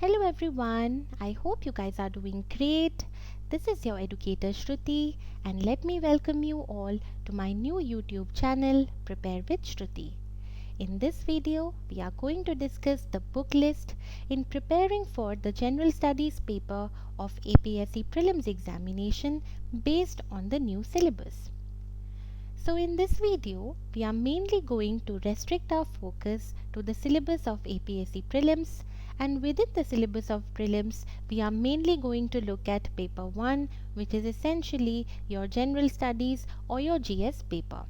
Hello everyone, I hope you guys are doing great. This is your educator Shruti and let me welcome you all to my new YouTube channel Prepare with Shruti. In this video, we are going to discuss the book list in preparing for the General Studies paper of APSC Prelims examination based on the new syllabus. So in this video, we are mainly going to restrict our focus to the syllabus of APSC Prelims, and within the syllabus of Prelims, we are mainly going to look at paper 1, which is essentially your general studies or your GS paper.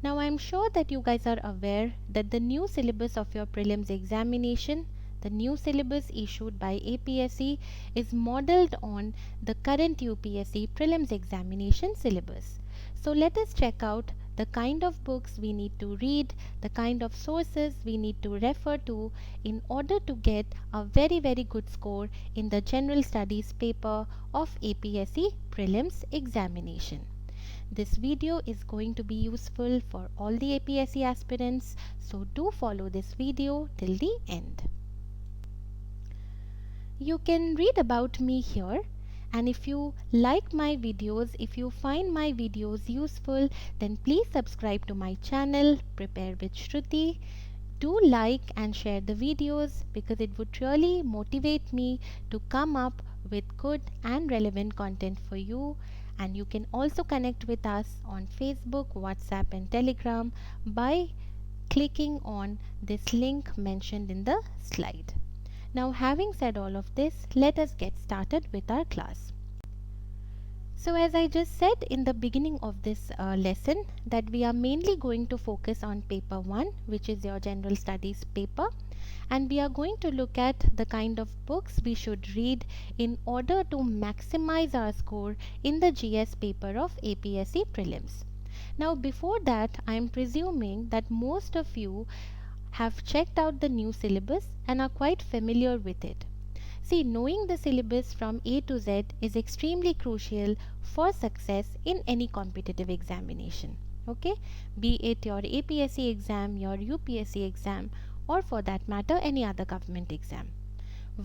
Now I am sure that you guys are aware that the new syllabus of your prelims examination, the new syllabus issued by APSC, is modeled on the current UPSC prelims examination syllabus. So let us check out the kind of books we need to read, the kind of sources we need to refer to in order to get a very good score in the general studies paper of APSC prelims examination. This video is going to be useful for all the APSC aspirants, so do follow this video till the end. You can read about me here, and if you like my videos, if you find my videos useful, then please subscribe to my channel Prepare with Shruti. Do like and share the videos because it would really motivate me to come up with good and relevant content for you. And you can also connect with us on Facebook, WhatsApp and Telegram by clicking on this link mentioned in the slide. Now having said all of this, let us get started with our class. So as I just said in the beginning of this lesson that we are mainly going to focus on paper 1, which is your general studies paper, and we are going to look at the kind of books we should read in order to maximize our score in the GS paper of APSC prelims. Now before that, I am presuming that most of you have checked out the new syllabus and are quite familiar with it. See, knowing the syllabus from A to Z is extremely crucial for success in any competitive examination. Okay, be it your APSC exam, your UPSC exam, or for that matter any other government exam.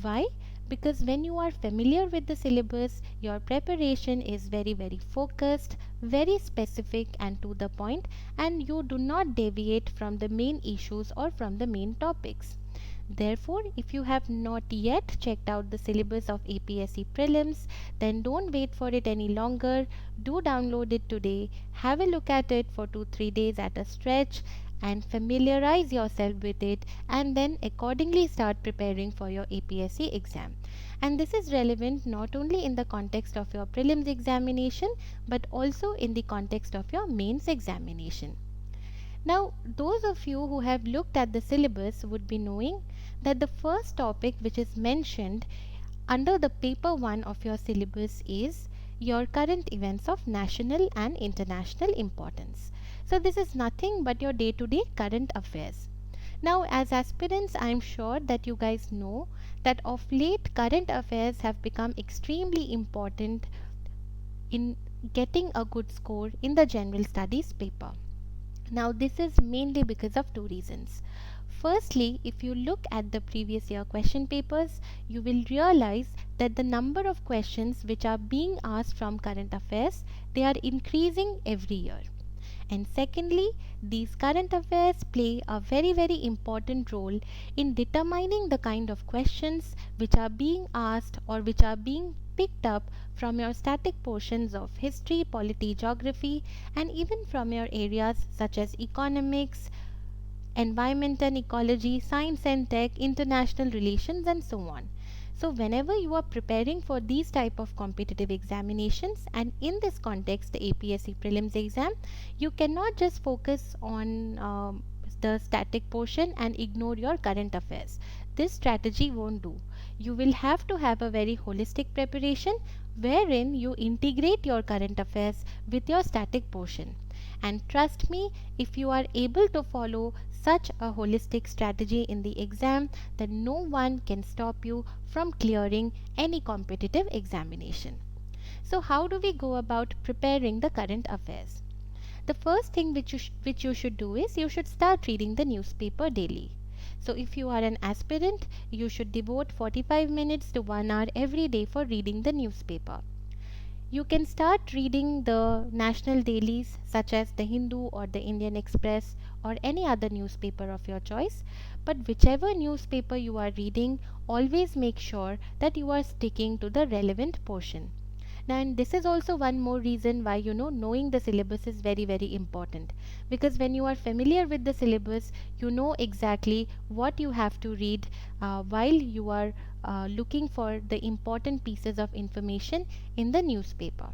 Why? Because when you are familiar with the syllabus, your preparation is very focused, very specific and to the point, and you do not deviate from the main issues or from the main topics. Therefore, if you have not yet checked out the syllabus of APSC prelims, then don't wait for it any longer. Do download it today, have a look at it for 2-3 days at a stretch and familiarize yourself with it, and then accordingly start preparing for your APSC exam. And this is relevant not only in the context of your prelims examination but also in the context of your mains examination. Now, those of you who have looked at the syllabus would be knowing that the first topic which is mentioned under the paper 1 of your syllabus is your current events of national and international importance. So this is nothing but your day-to-day current affairs. Now as aspirants, I am sure that you guys know that of late current affairs have become extremely important in getting a good score in the general studies paper. Now this is mainly because of two reasons. Firstly, if you look at the previous year question papers, you will realize that the number of questions which are being asked from current affairs, they are increasing every year. And secondly, these current affairs play a very important role in determining the kind of questions which are being asked or which are being picked up from your static portions of history, polity, geography, and even from your areas such as economics, environment and ecology, science and tech, international relations, and so on. So whenever you are preparing for these type of competitive examinations, and in this context the APSC prelims exam, you cannot just focus on the static portion and ignore your current affairs. This strategy won't do. You will have to have a very holistic preparation wherein you integrate your current affairs with your static portion. And trust me, if you are able to follow such a holistic strategy in the exam, then no one can stop you from clearing any competitive examination. So how do we go about preparing the current affairs? The first thing which you should do is you should start reading the newspaper daily. So if you are an aspirant, you should devote 45 minutes to 1 hour every day for reading the newspaper. You can start reading the national dailies such as the Hindu or the Indian Express or any other newspaper of your choice. But whichever newspaper you are reading, always make sure that you are sticking to the relevant portion. Now, and this is also one more reason why knowing the syllabus is very very important, because when you are familiar with the syllabus, you know exactly what you have to read while you are looking for the important pieces of information in the newspaper.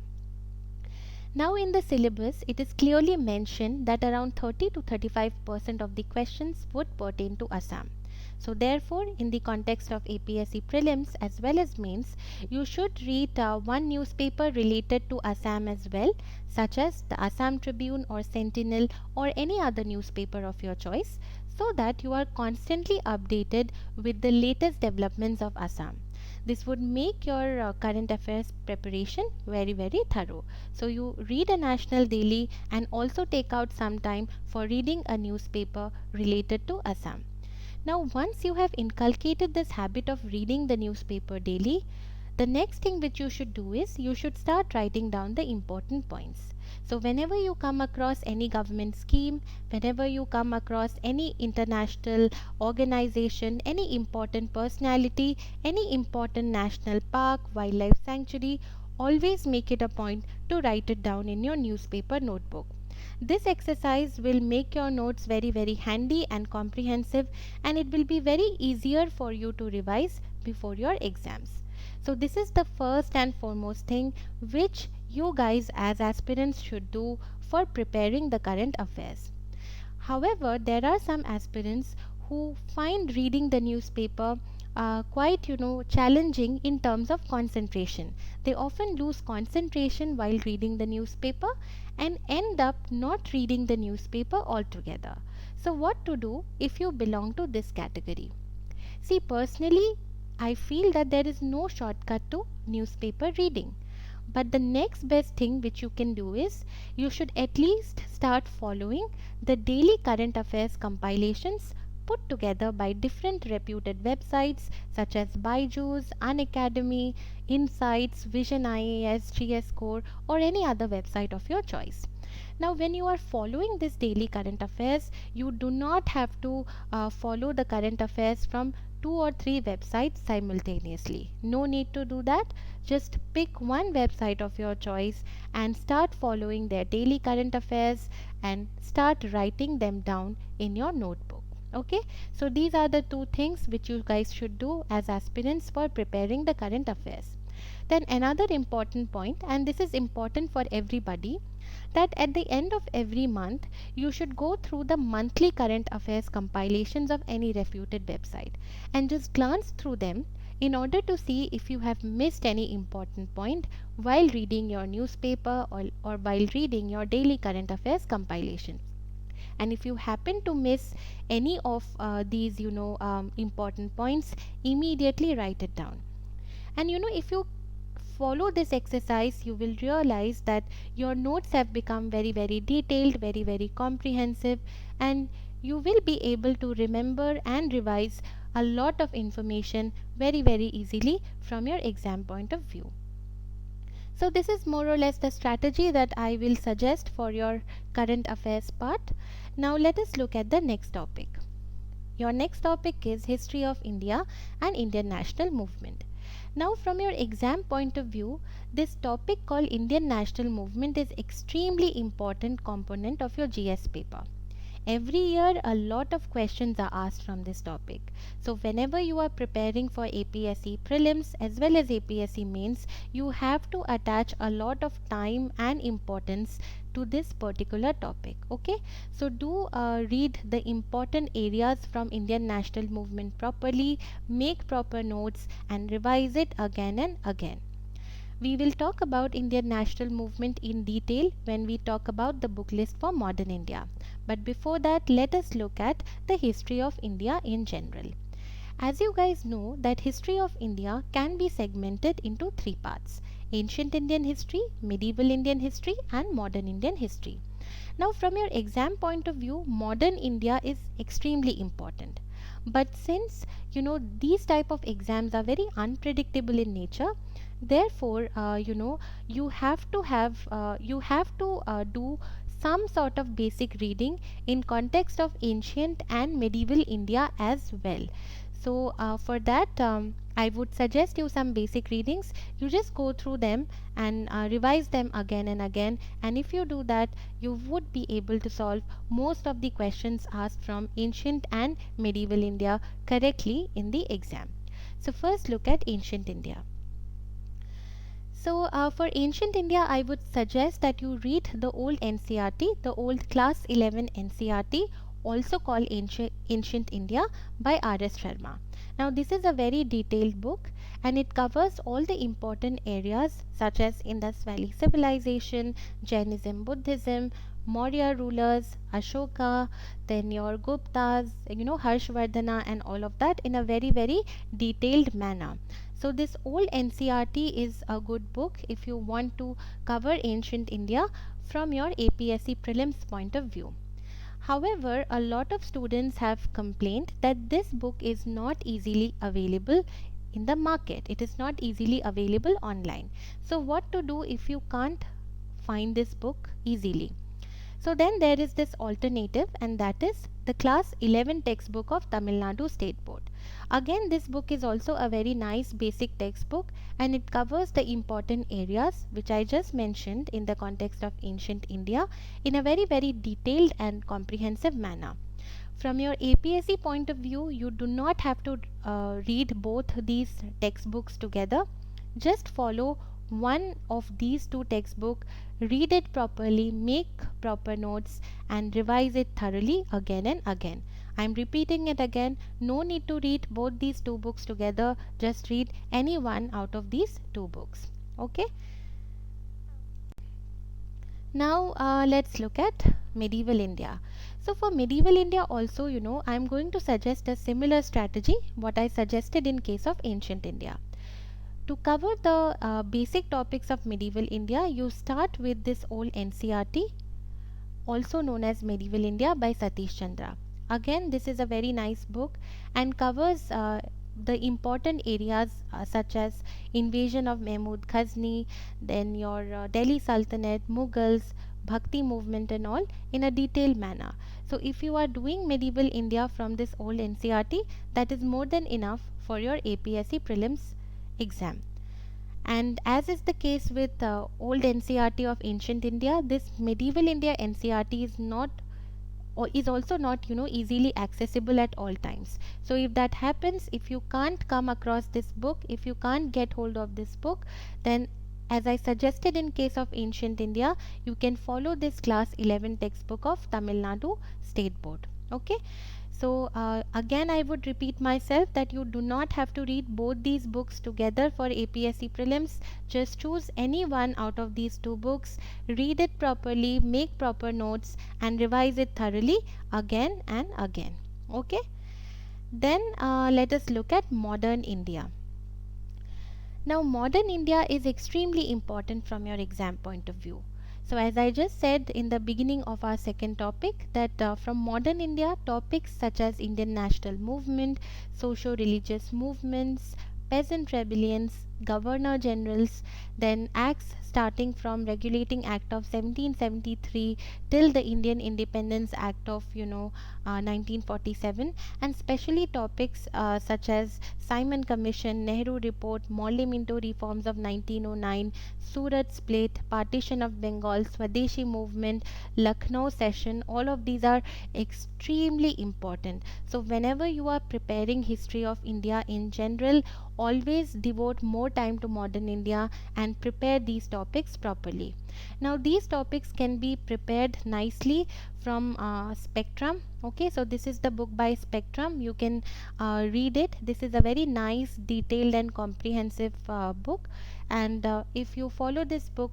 Now in the syllabus, it is clearly mentioned that around 30 to 35% of the questions would pertain to Assam. So therefore, in the context of APSC prelims as well as mains, you should read one newspaper related to Assam as well, such as the Assam Tribune or Sentinel or any other newspaper of your choice, so that you are constantly updated with the latest developments of Assam. This would make your current affairs preparation very very thorough. So you read a national daily and also take out some time for reading a newspaper related to Assam. Now once you have inculcated this habit of reading the newspaper daily, the next thing which you should do is you should start writing down the important points. So whenever you come across any government scheme, whenever you come across any international organization, any important personality, any important national park, wildlife sanctuary, always make it a point to write it down in your newspaper notebook. This exercise will make your notes very very handy and comprehensive, and it will be very easier for you to revise before your exams. So this is the first and foremost thing which you guys as aspirants should do for preparing the current affairs. However, there are some aspirants who find reading the newspaper quite challenging in terms of concentration. They often lose concentration while reading the newspaper and end up not reading the newspaper altogether. So what to do if you belong to this category? See, personally, I feel that there is no shortcut to newspaper reading. But the next best thing which you can do is you should at least start following the daily current affairs compilations put together by different reputed websites such as Byju's, Unacademy, Insights, Vision IAS, GS Score, or any other website of your choice. Now, when you are following this daily current affairs, you do not have to follow the current affairs from 2 or 3 websites simultaneously. No need to do that. Just pick one website of your choice and start following their daily current affairs and start writing them down in your notebook. Okay, so these are the two things which you guys should do as aspirants for preparing the current affairs. Then another important point, and this is important for everybody, that at the end of every month you should go through the monthly current affairs compilations of any reputed website and just glance through them in order to see if you have missed any important point while reading your newspaper or while reading your daily current affairs compilation. And if you happen to miss any of these important points, immediately write it down. And if you follow this exercise, you will realize that your notes have become very very detailed, very very comprehensive, and you will be able to remember and revise a lot of information very very easily from your exam point of view. So this is more or less the strategy that I will suggest for your current affairs part. Now let us look at the next topic. Your next topic is History of India and Indian National Movement. Now from your exam point of view, this topic called Indian National Movement is extremely important component of your GS paper. Every year a lot of questions are asked from this topic. So whenever you are preparing for APSC prelims as well as APSC mains, you have to attach a lot of time and importance to this particular topic. Okay, so do read the important areas from Indian National Movement properly, make proper notes and revise it again and again. We will talk about Indian National Movement in detail when we talk about the book list for modern India. But before that, let us look at the history of India in general. As you guys know that history of India can be segmented into 3 parts: ancient Indian history, medieval Indian history and modern Indian history. Now from your exam point of view, modern India is extremely important. But since these type of exams are very unpredictable in nature, therefore you have to do some sort of basic reading in context of ancient and medieval India as well. So for that, I would suggest you some basic readings. You just go through them and revise them again and again, and if you do that, you would be able to solve most of the questions asked from ancient and medieval India correctly in the exam. So first look at ancient India. So, for ancient India, I would suggest that you read the old NCRT, the old class 11 NCRT, also called Ancient India by R.S. Sharma. Now, this is a very detailed book and it covers all the important areas such as Indus Valley Civilization, Jainism, Buddhism, Maurya rulers, Ashoka, then your Guptas, Harshvardhana, and all of that in a very, very detailed manner. So this old NCRT is a good book if you want to cover ancient India from your APSC prelims point of view. However, a lot of students have complained that this book is not easily available in the market. It is not easily available online. So what to do if you can't find this book easily? So then there is this alternative, and that is the class 11 textbook of Tamil Nadu State Board. Again, this book is also a very nice basic textbook and it covers the important areas which I just mentioned in the context of ancient India in a very, very detailed and comprehensive manner. From your APSC point of view, you do not have to read both these textbooks together. Just follow one of these two textbooks, read it properly, make proper notes, and revise it thoroughly again and again. I'm repeating it again. No need to read both these two books together. Just read any one out of these two books. Okay. Now let's look at medieval India. So for medieval India also, I'm going to suggest a similar strategy what I suggested in case of ancient India. To cover the basic topics of medieval India, you start with this old NCRT, also known as Medieval India by Satish Chandra. Again, this is a very nice book and covers the important areas such as invasion of Mahmud Ghazni, then your Delhi Sultanate, Mughals, Bhakti movement and all in a detailed manner. So if you are doing medieval India from this old NCRT, that is more than enough for your APSC prelims exam. And as is the case with old NCRT of ancient India, this medieval India NCRT is not or is also not easily accessible at all times. So if that happens, if you can't come across this book, if you can't get hold of this book, then as I suggested in case of ancient India, you can follow this class 11 textbook of Tamil Nadu State Board. Okay. So again I would repeat myself that you do not have to read both these books together for APSC prelims. Just choose any one out of these two books, read it properly, make proper notes and revise it thoroughly again and again. Okay. Then let us look at modern India. Now modern India is extremely important from your exam point of view. So as I just said in the beginning of our second topic that from modern India, topics such as Indian national movement, socio-religious movements, peasant rebellions, governor generals, then acts starting from Regulating Act of 1773 till the Indian Independence Act of 1947, and specially topics such as Simon Commission, Nehru Report, Morley Minto reforms of 1909, Surat split, partition of Bengal, Swadeshi movement, Lucknow session, all of these are extremely important. So whenever you are preparing history of India in general, always devote more time to modern India and prepare these topics properly. Now these topics can be prepared nicely from Spectrum. Okay, so this is the book by Spectrum. You can read it. This is a very nice, detailed and comprehensive book, and if you follow this book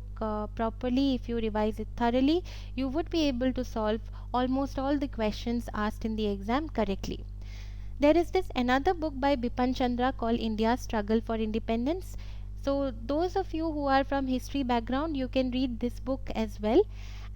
properly, if you revise it thoroughly, you would be able to solve almost all the questions asked in the exam correctly. There is this another book by Bipan Chandra called India's Struggle for Independence. So those of you who are from history background, you can read this book as well.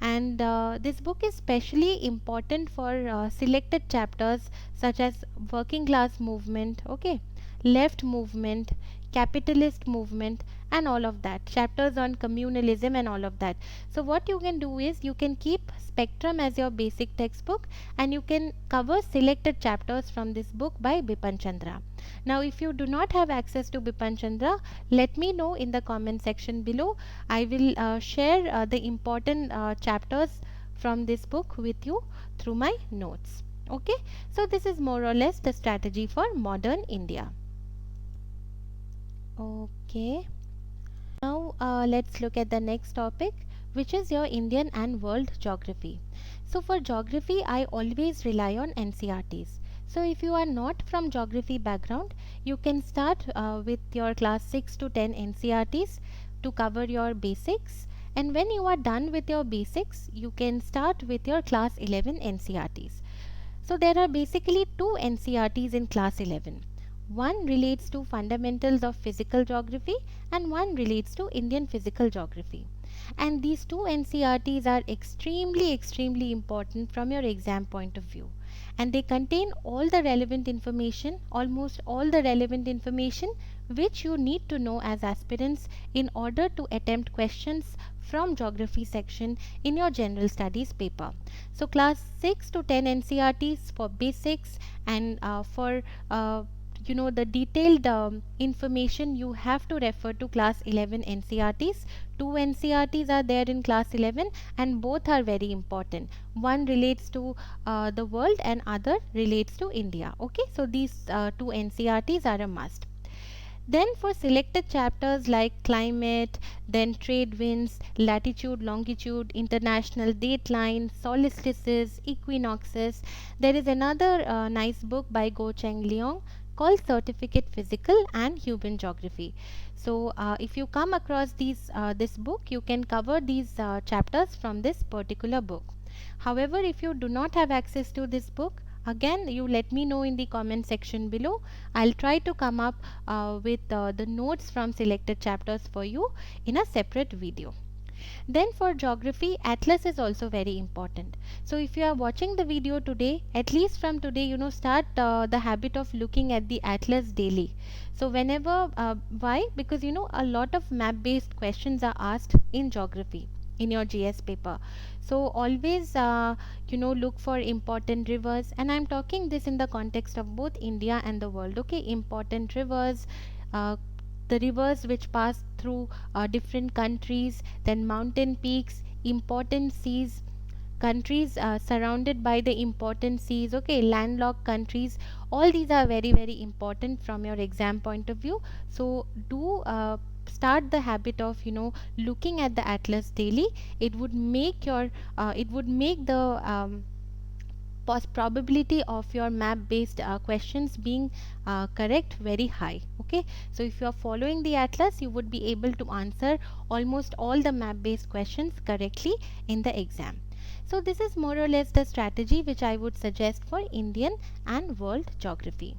And this book is specially important for selected chapters such as working class movement, okay, left movement, capitalist movement, and all of that, chapters on communalism and all of that. So what you can do is you can keep Spectrum as your basic textbook, and you can cover selected chapters from this book by Bipan Chandra. Now if you do not have access to Bipan Chandra, let me know in the comment section below. I will share the important chapters from this book with you through my notes. Okay, so this is more or less the strategy for modern India. Okay, now let's look at the next topic, which is your Indian and world geography. So for geography, I always rely on NCRTs. So if you are not from geography background, you can start with your class 6 to 10 NCRTs to cover your basics. And when you are done with your basics, you can start with your class 11 NCRTs. So there are basically two NCRTs in class 11. One relates to fundamentals of physical geography and one relates to Indian physical geography. And these two NCRTs are extremely important from your exam point of view. And they contain all the relevant information, almost all the relevant information which you need to know as aspirants in order to attempt questions from geography section in your general studies paper. So class 6 to 10 NCRTs for basics, and for the detailed information you have to refer to class 11 NCRTs. Two NCRTs are there in class 11 and both are very important. One relates to the world and other relates to India. Okay, so these two NCRTs are a must. Then for selected chapters like climate, then trade winds, latitude, longitude, international dateline, solstices, equinoxes, there is another nice book by Go Cheng Leong called Certificate Physical and Human Geography. So if you come across this book, you can cover these chapters from this particular book. However, if you do not have access to this book, again you let me know in the comment section below. I'll try to come up with the notes from selected chapters for you in a separate video. Then for geography, atlas is also very important. So if you are watching the video today, at least from today, start the habit of looking at the atlas daily. So whenever, why? Because a lot of map based questions are asked in geography in your GS paper. So always look for important rivers, and I'm talking this in the context of both India and the world. Okay, important rivers, uh, the rivers which pass through different countries, then mountain peaks, important seas, countries surrounded by the important seas, okay, landlocked countries, all these are very important from your exam point of view. So do start the habit of looking at the atlas daily. It would make your it would make the probability of your map based questions being correct very high. Okay, so if you are following the atlas, you would be able to answer almost all the map based questions correctly in the exam. So this is more or less the strategy which I would suggest for Indian and world geography.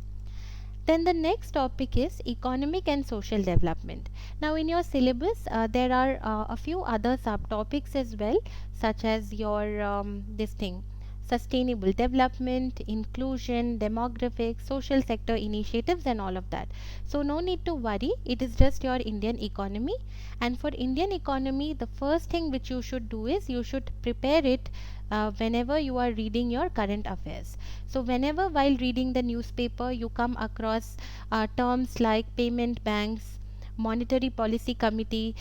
Then the next topic is economic and social development. Now in your syllabus there are a few other subtopics as well, such as your this thing, sustainable development, inclusion, demographics, social sector initiatives, and all of that. So no need to worry, it is just your Indian economy. And for Indian economy, the first thing which you should do is you should prepare it whenever you are reading your current affairs. So whenever while reading the newspaper you come across terms like payment banks, monetary policy committee,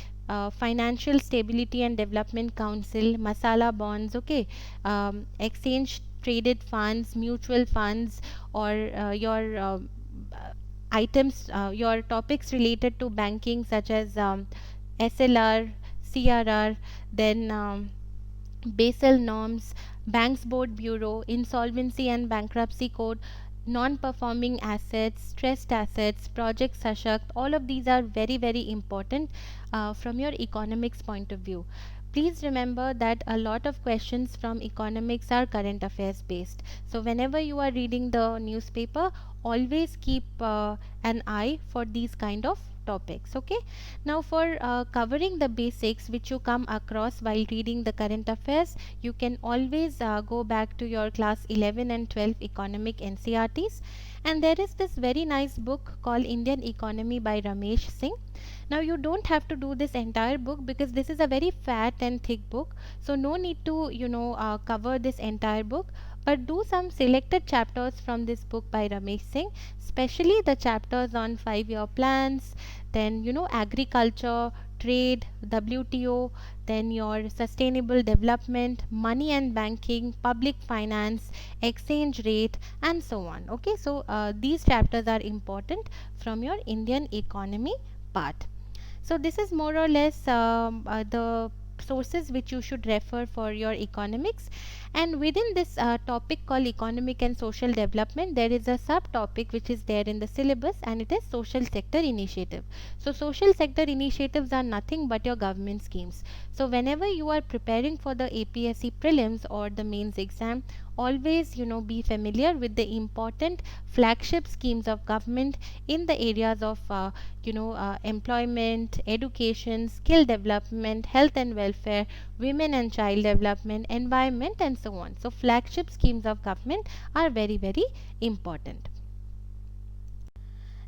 financial stability and development council, masala bonds, okay, exchange traded funds, mutual funds, or your items, your topics related to banking such as SLR, CRR, then Basel norms, Banks Board Bureau, Insolvency and Bankruptcy Code, non-performing assets, stressed assets, Project Sashakt, all of these are very important from your economics point of view. Please remember that a lot of questions from economics are current affairs based. So whenever you are reading the newspaper, always keep an eye for these kind of topics. Okay, now for covering the basics which you come across while reading the current affairs, you can always go back to your class 11 and 12 economic NCRTs, and there is this very nice book called Indian Economy by Ramesh Singh. Now you don't have to do this entire book because this is a very fat and thick book, so no need to cover this entire book, but do some selected chapters from this book by Ramesh Singh, especially the chapters on 5-year plans, then agriculture, trade, WTO, then your sustainable development, money and banking, public finance, exchange rate, and so on. Okay, so these chapters are important from your Indian economy part. So this is more or less the sources which you should refer for your economics, and within this topic called economic and social development, there is a subtopic which is there in the syllabus, and it is social sector initiative. So social sector initiatives are nothing but your government schemes. So whenever you are preparing for the APSC prelims or the mains exam, always be familiar with the important flagship schemes of government in the areas of employment, education, skill development, health and welfare, women and child development, environment, and so on. So flagship schemes of government are very, very important.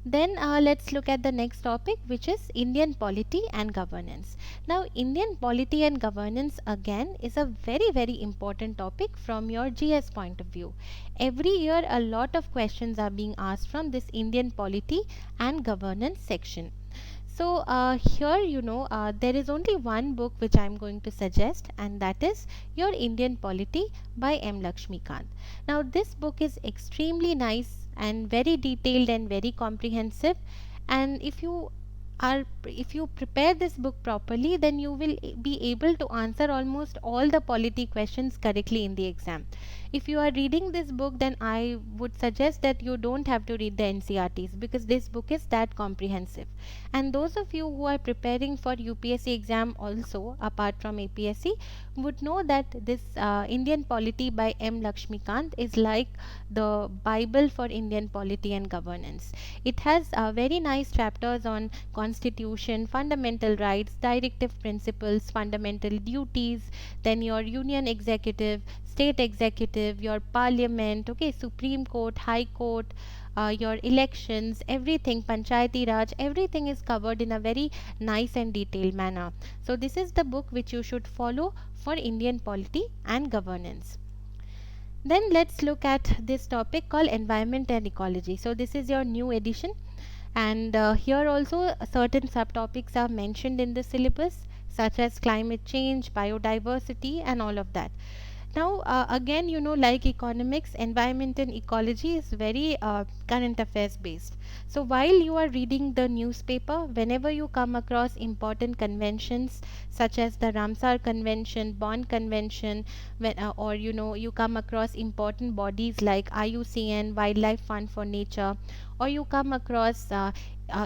Then let's look at the next topic, which is Indian polity and governance. Now Indian polity and governance again is a very, very important topic from your GS point of view. Every year a lot of questions are being asked from this Indian polity and governance section. So here there is only one book which I am going to suggest, and that is your Indian Polity by M. Lakshmikant. Now this book is extremely nice and very detailed and very comprehensive, and if you prepare this book properly, then you will be able to answer almost all the polity questions correctly in the exam. If you are reading this book, then I would suggest that you don't have to read the NCRTs, because this book is that comprehensive. And those of you who are preparing for UPSC exam also, apart from APSC, would know that this Indian Polity by M. Lakshmikant is like the Bible for Indian polity and governance. It has very nice chapters on constitution, fundamental rights, directive principles, fundamental duties, then your union executive, state executive, your parliament, okay, Supreme Court, High Court, your elections, everything, Panchayati Raj, everything is covered in a very nice and detailed manner. So this is the book which you should follow for Indian polity and governance. Then let's look at this topic called environment and ecology. So this is your new edition, and here also certain subtopics are mentioned in the syllabus, such as climate change, biodiversity, and all of that. Now again, like economics, environment and ecology is very current affairs based. So while you are reading the newspaper, whenever you come across important conventions such as the Ramsar Convention, Bonn Convention, or you come across important bodies like IUCN, Wildlife Fund for Nature, or you come across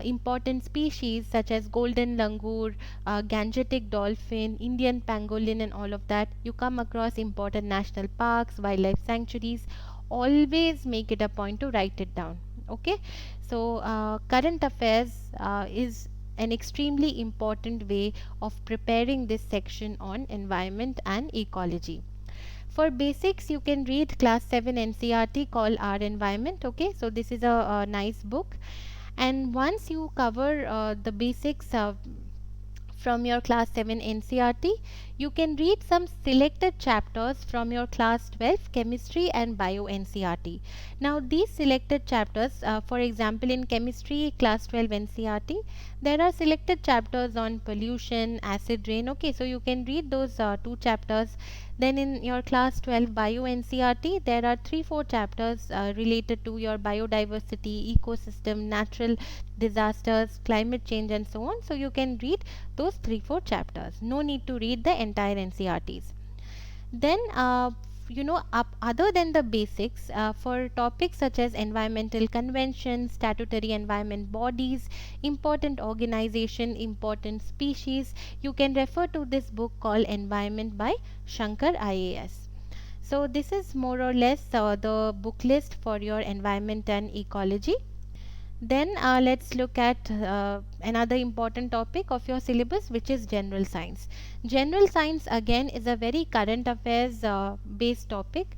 important species such as golden langur, Gangetic dolphin, Indian pangolin, and all of that, you come across important national parks, wildlife sanctuaries, always make it a point to write it down. Okay, so current affairs is an extremely important way of preparing this section on environment and ecology. For basics, you can read class 7 NCRT called Our Environment. Okay, so this is a nice book, and once you cover the basics from your class 7 NCRT, you can read some selected chapters from your class 12 chemistry and bio NCRT. Now these selected chapters, for example in chemistry class 12 NCRT, there are selected chapters on pollution, acid rain. Okay, so you can read those two chapters. Then in your class 12 bio NCRT, there are 3-4 chapters related to your biodiversity, ecosystem, natural disasters, climate change, and so on. So you can read those 3-4 chapters. No need to read the entire NCRTs. Then other than the basics, for topics such as environmental conventions, statutory environment bodies, important organization, important species, you can refer to this book called Environment by Shankar IAS. So this is more or less the book list for your environment and ecology. Then let's look at another important topic of your syllabus, which is general science. General science again is a very current affairs based topic.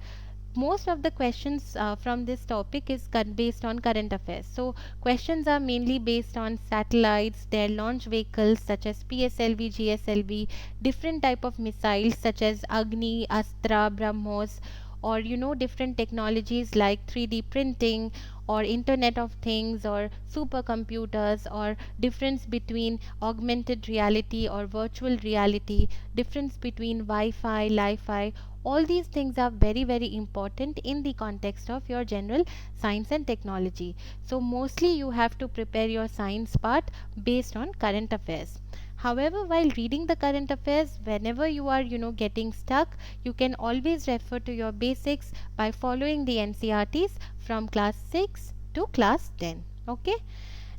Most of the questions from this topic is based on current affairs. So questions are mainly based on satellites, their launch vehicles such as PSLV, GSLV, different type of missiles such as Agni, Astra, BrahMos, or different technologies like 3D printing or internet of things or supercomputers, or difference between augmented reality or virtual reality, difference between Wi-Fi, Li-Fi. All these things are very very important in the context of your general science and technology. So mostly you have to prepare your science part based on current affairs. However, while reading the current affairs, whenever you are getting stuck, you can always refer to your basics by following the NCRTs from class 6 to class 10. Okay.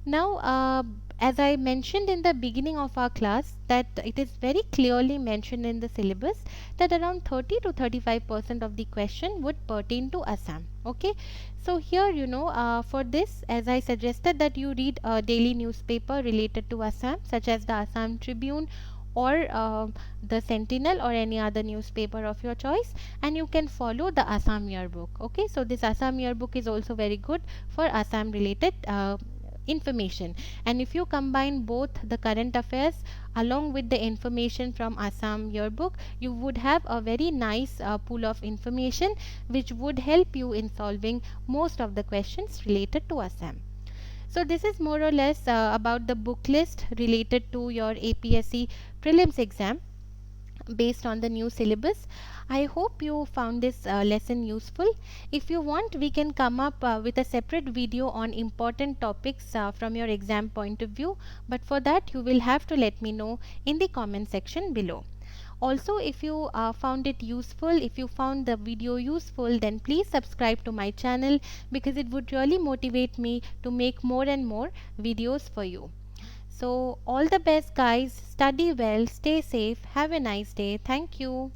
Now, as I mentioned in the beginning of our class, that it is very clearly mentioned in the syllabus that around 30 to 35% of the question would pertain to Assam. Okay, so here for this, as I suggested that you read a daily newspaper related to Assam, such as the Assam Tribune or the Sentinel or any other newspaper of your choice, and you can follow the Assam yearbook. Okay, so this Assam yearbook is also very good for Assam related information. And if you combine both the current affairs along with the information from Assam yearbook, you would have a very nice pool of information which would help you in solving most of the questions related to Assam. So this is more or less about the book list related to your APSC prelims exam based on the new syllabus. I hope you found this lesson useful. If you want, we can come up with a separate video on important topics from your exam point of view, but for that you will have to let me know in the comment section below. Also, if you found it useful, if you found the video useful, then please subscribe to my channel, because it would really motivate me to make more and more videos for you. So all the best guys, study well, stay safe, have a nice day. Thank you.